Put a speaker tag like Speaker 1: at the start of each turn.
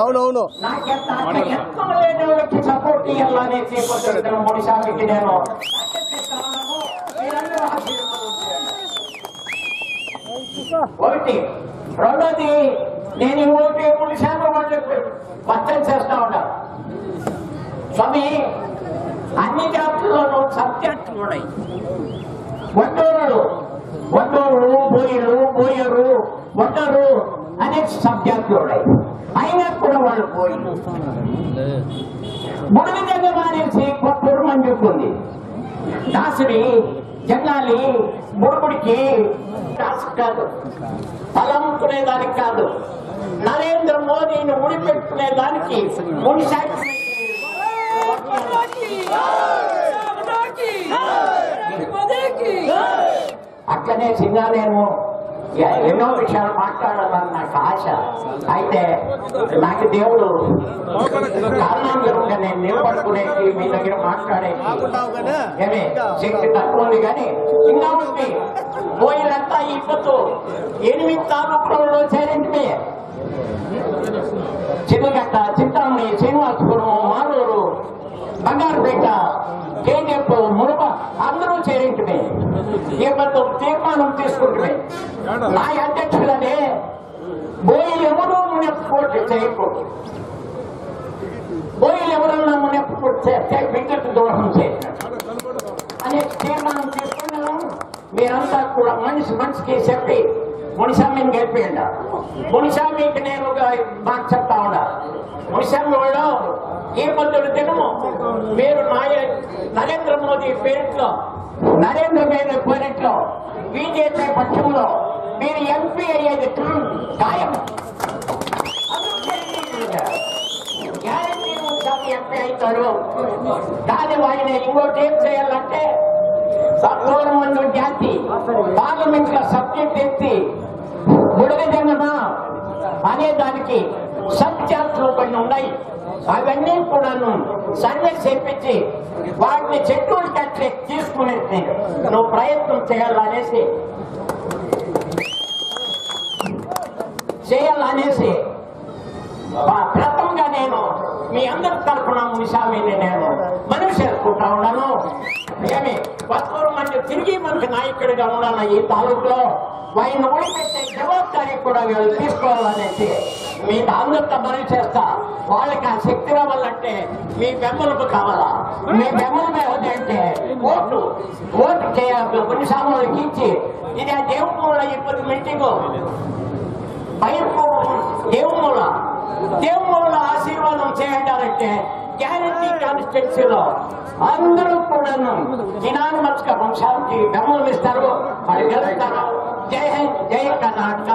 Speaker 1: అవునవును
Speaker 2: సపోర్ట్ ఇవ్వాలనేసి మునిస్వామికి నేను ఒకటి. రెండోది నేను ఇంకోటి మునిస్వామి వాళ్ళకి పచ్చని చేస్తా ఉన్నా. స్వామి అన్ని జాతుల్లోనూ సబ్జెక్టులు ఉన్నాయి. వడ్డోరులు బోయరు వడ్డరు అనేక సబ్జెక్టులు ఉన్నాయి. అయినా కూడా వాళ్ళు పోయిలు బుడిగి దగ్గర అనేసి కొత్తూరు అని చెప్తుంది. దాసుడి జంగాలి బుడుగుడికి దాసు కాదు, తలంపుకునేదానికి కాదు, నరేంద్ర మోదీని ఉడిపెట్టుకునేదానికి మునిసాకి అట్లనే సినిమా నేను ఎన్నో విషయాలు మాట్లాడాలని నాకు ఆశ. అయితే నాకు దేవుడు కారణంగా నేను నిలబడుకునేకి మీ దగ్గర మాట్లాడేకి ఏమే శక్తి తక్కువ ఉంది. కానీ ఇంకా ఉంది పోయినంతా ఇప్పತ್ತು 8 తాలూకులలో చేరింటే చిన్నగట్ట, చింతామణి, శ్రీనివాసపురం, మాలూరు, బంగారుపేట, కేజీఎఫ్, మునుప అందరూ చేరింటే ఇప్పತ್ತು తీర్మానం తీసుకుంటే నా అధ్యక్షులనే బోయిలు ఎవరూ మునెప్పుకోటి చేయకూడదు. బోయిలు ఎవరన్నా మునెప్పుకోటి చేస్తే విద్యుత్ దోషం చేసినట్టు అనే తీర్మానం తీసుకున్నాను. మీరంతా కూడా మనిషికి చెప్పి మునిస్వామిని గెలిపియండి. మునిస్వామికి నేను మాకు చెప్తా ఉన్నా. మునిస్వామి వాళ్ళు ఈ పొద్దుడు దినము మీరు నరేంద్ర మోదీ పేరులో బీజేపీ పక్షంలో మీరు ఎంపీ అయ్యేది ఖాయం. గ్యారంటీ మునిస్వామి ఎంపీ అవుతాడు. కానీ ఆయన ఇంకోటి ఏం చేయాలంటే 14 మంది జాతి పార్లమెంట్ లో సబ్జెక్ట్ ఎత్తి బుడగజంగమా అనే దానికి సబ్జెక్టులు కొన్ని ఉన్నాయి. అవన్నీ కూడాను సర్వే చేపించి వాటిని చెట్టులు కట్టి తీసుకునేసి నువ్వు ప్రయత్నం చేయాలనేసి ప్రథమంగా నేను మీ అందరి తరఫున మునిస్వామిని నేను మనవి చేసుకుంటా ఉన్నాను. ఏమి 14 మంది తిరిగి మనకి నాయకుడిగా ఉండాలి ఈ తాలూకులో. వారిని ఓడిపెట్టే జవాబారి కూడా వీళ్ళు తీసుకోవాలనేసి మీ అందరితో మనవి చేస్తా. వాళ్ళకి ఆ శక్తి రావాలంటే మీ బెమ్మలకు కావాలా? మీ బెమ్మలు ఏమిటంటే ఓటు చేయాలి. మునిస్వాములకి ఇచ్చి ఇది ఆ దేవుమూల ఇప్పుడు మీటింగ్ దేవుమూల ఆశీర్వాదం చేయాలంటే గ్యారంటీ కాన్స్టిట్యున్సీలో అందరూ కూడా ఇనానిమస్ గా వంశానికి బెమ్మలు ఇస్తారు. వాళ్ళు గెలుస్తారు. జై హింద్, జై కర్ణాటక.